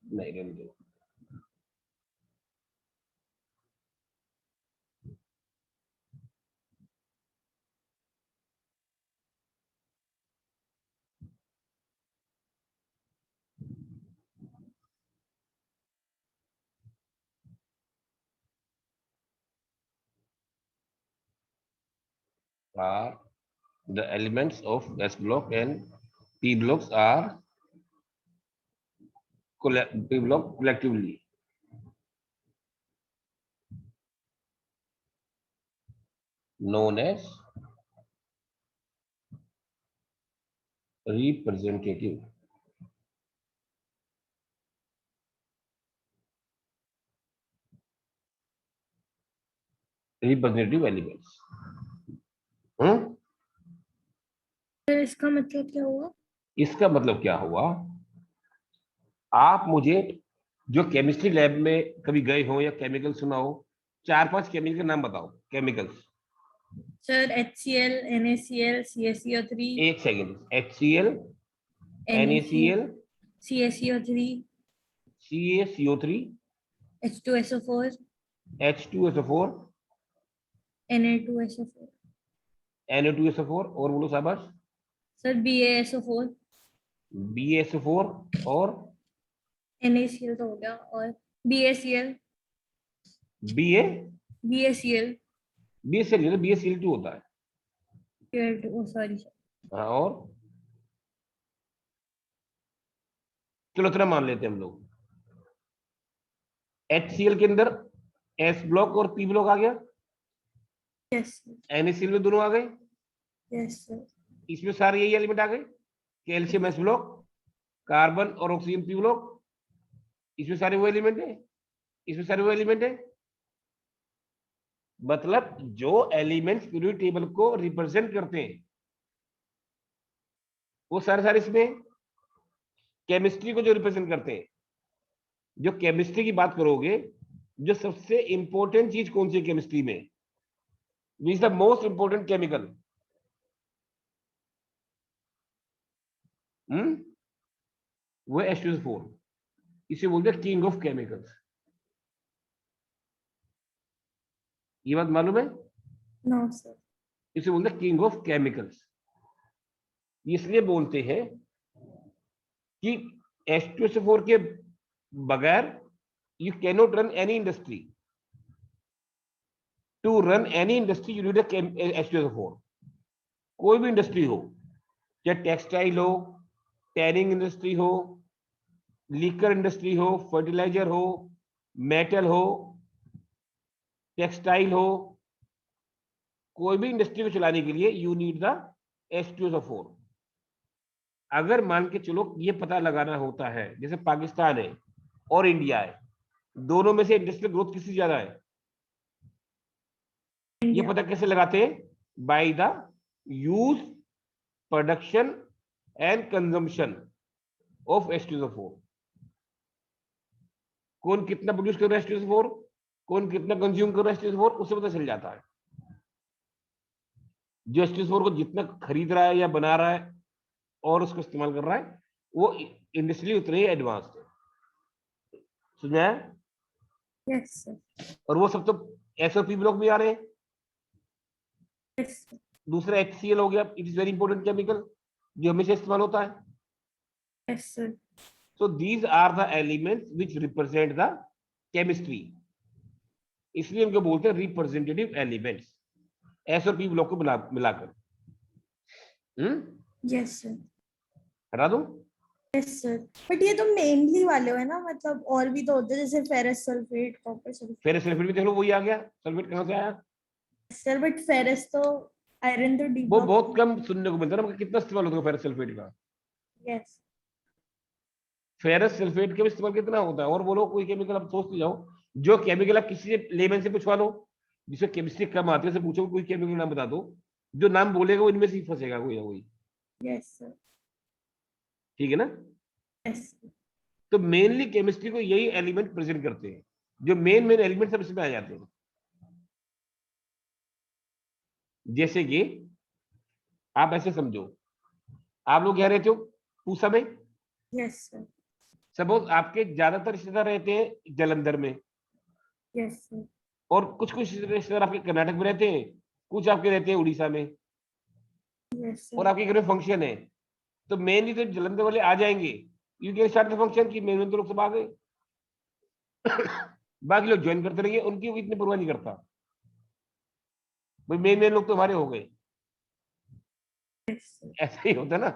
नहीं रहने दो. are the elements of S block and P blocks are P block collectively known as representative. Representative elements. Sir इसका मतलब क्या हुआ? इसका मतलब क्या हुआ? आप मुझे जो केमिस्ट्री लैब में कभी गए हो या केमिकल सुना हो, 4-5 केमिकल के नाम बताओ. Chemicals. Sir HCl, NaCl, CaCO3, एक second. HCl, NaCl, CaCO3, CaCO3, H2SO4, H2SO4, Na2SO4. Na2SO4 और बोलो शाबाश. सर BaSO4, BaSO4 और NaCl तो हो गया, और BaCl, BA BaCl, BaCl नहीं, BaCl2 होता है. ओ सॉरी सर. हाँ, और चलो इतना मान लेते हैं हम लोग. HCl के अंदर S ब्लॉक और P ब्लॉक आ गया. Yes sir. NaCl में दोनों आ गए. Yes sir. इसमें सारे यही एलिमेंट आ गए. कैल्शियम S ब्लॉक, कार्बन और ऑक्सीजन P ब्लॉक. इसमें सारे वो एलिमेंट है. इसमें सारे वो एलिमेंट है. मतलब जो एलिमेंट्स पीरियोडिक टेबल को रिप्रेजेंट करते हैं वो सारे सारे इसमें. केमिस्ट्री को जो रिप्रेजेंट करते हैं, जो केमिस्ट्री की बात करोगे, जो सबसे इंपॉर्टेंट चीज कौन सी है केमिस्ट्री में? Which is the most important chemical? वो H2SO4. इसे बोलते हैं किंग ऑफ केमिकल्स. ये बात मालूम है? No sir. इसे बोलते हैं किंग ऑफ केमिकल्स. इसलिए बोलते हैं कि H2SO4 के बगैर you cannot run any industry. To run any industry you need a H2SO4. कोई भी इंडस्ट्री हो, चाहे टेक्सटाइल हो, टैनिंग इंडस्ट्री हो, लीकर इंडस्ट्री हो, फर्टिलाइजर हो, मेटल हो, टेक्सटाइल हो, कोई भी इंडस्ट्री को चलाने के लिए यू नीड द H2SO4. अगर मान के चलो ये पता लगाना होता है, जैसे पाकिस्तान है और इंडिया है, दोनों में से इंडस्ट्रियल ग्रोथ किससे ज्यादा है? ये पता कैसे लगाते हैं? By the use, production and consumption of H2SO4. कौन कितना प्रोड्यूस कर रहा है H2SO4, कौन कितना कंज्यूम कर रहा है H2SO4, उससे पता चल जाता है. जो H2SO4 को जितना खरीद रहा है या बना रहा है और उसको इस्तेमाल कर रहा है, वो इंडस्ट्री उतने ही एडवांस है. समझा? Yes sir. और वो सब तो SOP ब्लॉक में आ रहे हैं. Yes sir. दूसरा HCl हो गया. It is very important chemical जो हमेशा इस्तेमाल होता है. Yes sir. So these are the elements which represent the chemistry. इसलिए उनको बोलते हैं रिप्रेजेंटेटिव एलिमेंट्स, एस और पी ब्लॉक को मिलाकर. Yes sir. हटा दूं? यस सर, बट ये तो मेनली वाले हो है ना, मतलब और भी तो होते हैं जैसे ferrous sulphate, copper sulphate. Ferrous sulphate भी देख लो, वही आ गया। सल्फेट कहाँ से आया? सर बट फेरस तो, आयरन तो डी वो ब्लॉक। बहुत कम सुनने को मिलता है ना, मगर कितना इस्तेमाल होता है फेरस सल्फेट का? यस। फेरस सल्फेट का भी इस्तेमाल कितना होता है? और बोलो कोई केमिकल, आप सोचते जाओ। जो केमिकल आप किसी से लेमन से पूछवा लो, जिसे केमिस्ट्री कम आती है, उसे पूछो कोई केमिकल नाम बता दो, जो नाम बोलेगा वो इनमें से ही फंसेगा कोई ना कोई। Yes sir. ठीक है ना? यस। तो मेनली केमिस्ट्री को यही एलिमेंट प्रेजेंट करते हैं, जो मेन मेन एलिमेंट सब इसमें आ जाते हैं। जैसे कि आप ऐसे समझो, आप लोग कह रहे थे पूसा में, यस सर। सपोज आपके ज्यादातर रिश्तेदार रहते हैं जलंधर में, यस सर। और कुछ कुछ रिश्तेदार आपके कर्नाटक में रहते हैं, कुछ आपके रहते हैं उड़ीसा में, यस और सर। आपके घर में फंक्शन है। तो मेनली तो जलंधर वाले आ जाएंगे, you can start the function की मेन तो लोग सब आ गए। बाकी लोग ज्वाइन करते रहेंगे, उनकी वो इतनी परवाह नहीं करता, भाई मेन मेन लोग तो हमारे हो गए। Yes sir. ऐसा ही होता है ना?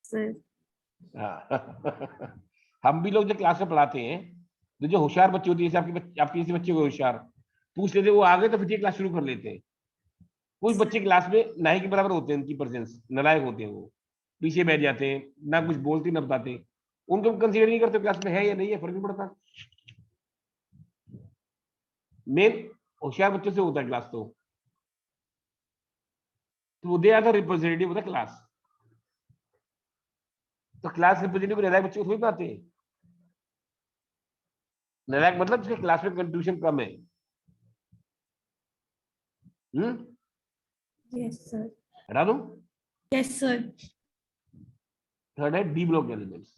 सर। हाँ। हम भी लोग जो क्लास में पढ़ाते हैं, तो जो होशियार बच्चे होते हैं, जैसे आपके जैसे बच्चे को होशियार पूछ लेते हैं, वो आ गए तो फिर ये क्लास शुरू कर लेते हैं। कुछ बच्चे क्लास में नाई के बराबर होते हैं, उनकी प्रेजेंस नालायक होते हैं, वो पीछे बैठ जाते हैं, ना कुछ बोलते ना बताते, उनको कंसीडर नहीं करते क्लास में है या नहीं है, फर्क नहीं पड़ता। मेन होशियार बच्चों से होता है क्लास, तो they are the representative of the class. तो क्लास रिप्रेजेंटेटिव नालायक बच्चे को थोड़ी बनाते हैं। नालायक मतलब जिसके क्लास में कंट्रीब्यूशन कम है। हम्म। Yes sir. हटा दूं? Yes sir. थर्ड है डी ब्लॉक एलिमेंट्स।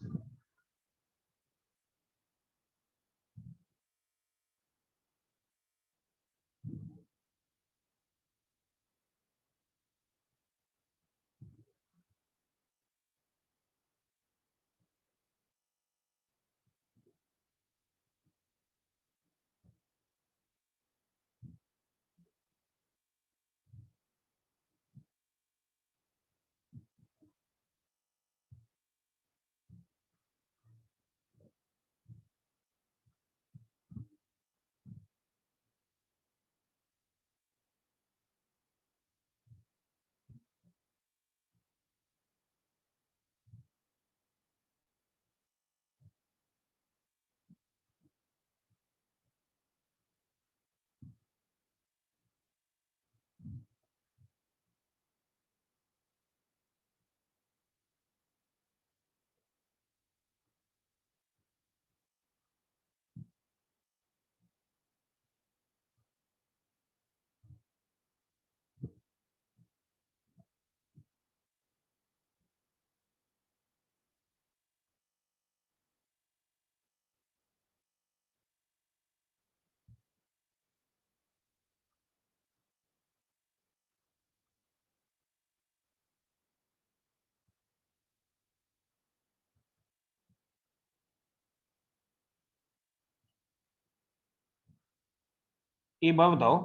एक बात बताओ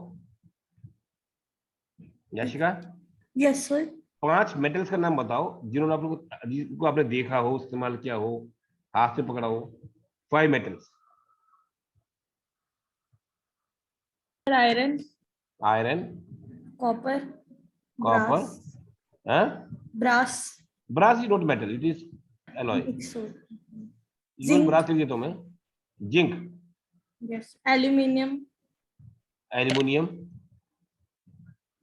याशिका, यस सर। 5 मेटल्स का नाम बताओ जिन्होंने आप लोग, जिनको आपने देखा हो, इस्तेमाल किया हो, हाथ से पकड़ा हो। 5 metals. Iron, iron, copper, copper, brass. Brass. Brass is not metal, it is alloy. Mix हो। Even zinc. ब्रास लिख देता हूं मैं। Zinc, yes. एल्यूमिनियम। एल्यूमिनियम,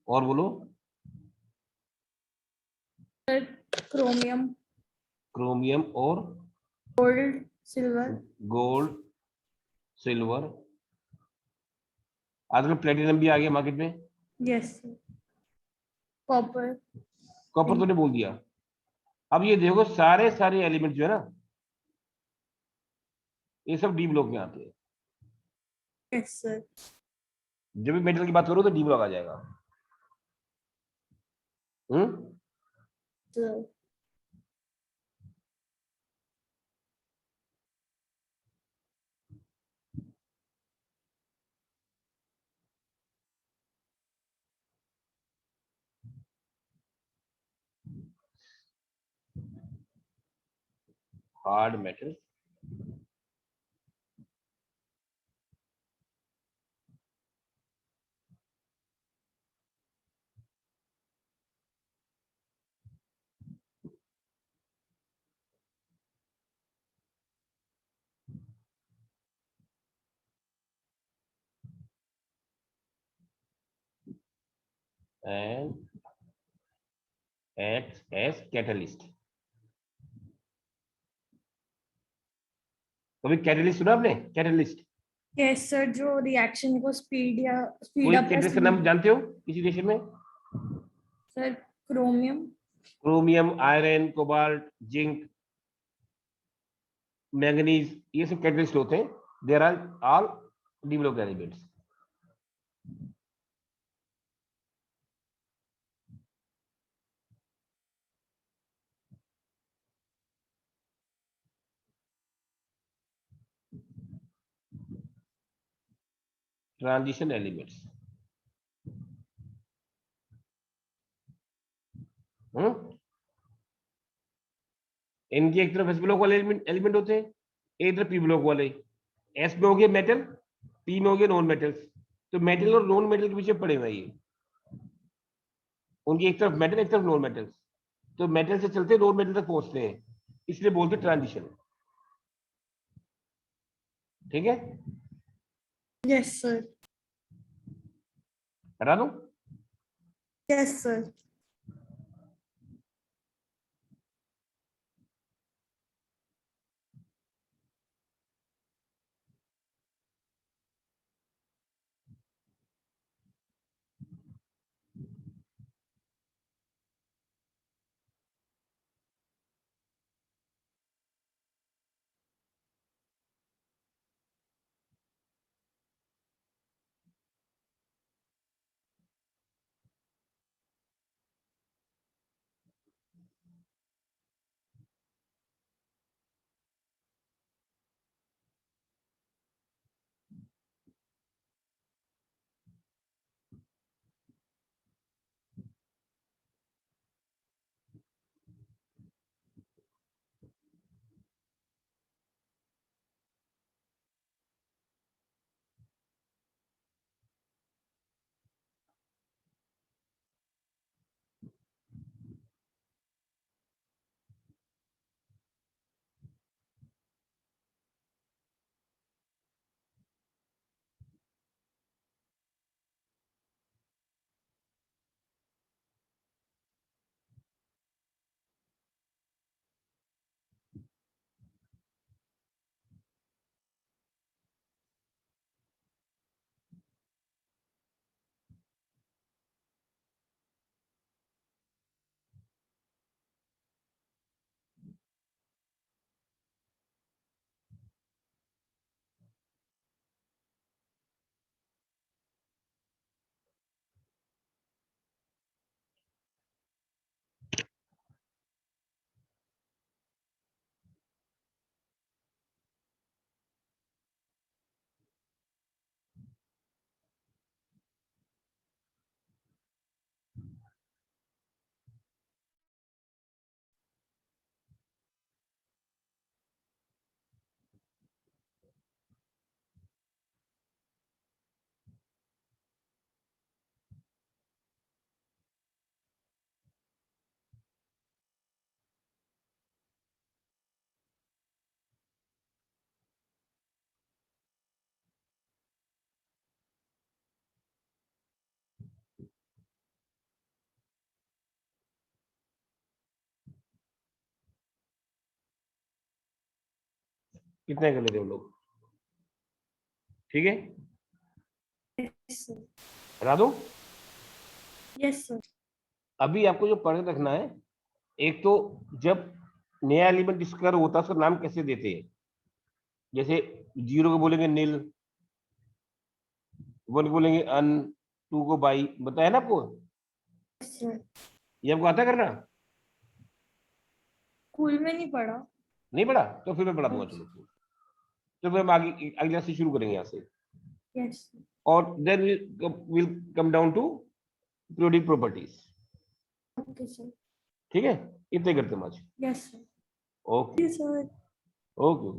और बोलो। क्रोमियम। क्रोमियम, और गोल्ड। सिल्वर। गोल्ड, सिल्वर, आजकल प्लेटिनम भी आ गया मार्केट में। यस। कॉपर। कॉपर तो ने बोल दिया। अब ये देखो सारे सारे एलिमेंट जो है ना, ये सब डी ब्लॉक में आते हैं। Yes sir. जब भी मेटल की बात करो तो डी ब्लॉक आ जाएगा। हम्म। hard metals and acts as catalyst. कभी कैटलिस्ट सुना आपने? कैटलिस्ट, यस सर, जो रिएक्शन को स्पीड कोई अप कैटलिस्ट का नाम जानते हो किसी रिएक्शन में? Sir, chromium, chromium, iron, cobalt, zinc, manganese, ये सब कैटलिस्ट होते हैं. There are all developed elements. Transition elements. इनके एक तरफ एस ब्लॉक वाले एलिमेंट होते हैं, एक तरफ पी ब्लॉक वाले. एस में हो गए मेटल, पी में हो गए नॉन मेटल्स. तो मेटल और नॉन मेटल के पीछे पड़े हुए ये, उनकी एक तरफ मेटल एक तरफ नॉन मेटल्स. तो मेटल से चलते नॉन मेटल तक पहुंचते हैं, इसलिए बोलते ट्रांजिशन. ठीक है, यस सर, हटा दो. यस सर, कितने कर लेते हो लोग? ठीक है, यस सर, हटा दो. यस सर, अभी आपको जो पढ़ के रखना है, एक तो जब नया एलिमेंट डिस्कवर होता है उसका नाम कैसे देते हैं. जैसे 0 को बोलेंगे नील, 1 को बोलेंगे अन, 2 को बाई. बताया ना आपको? यस सर, ये आपको आता करना? स्कूल में नहीं पढ़ा। नहीं पढ़ा तो फिर मैं पढ़ा दूंगा. चलो, तो फिर हम आगे अगला से शुरू करेंगे यहाँ से. यस और then will come down to periodic properties. Okay sir, ठीक है, इतने करते हैं आज. Yes sir, okay. Sir. Okay.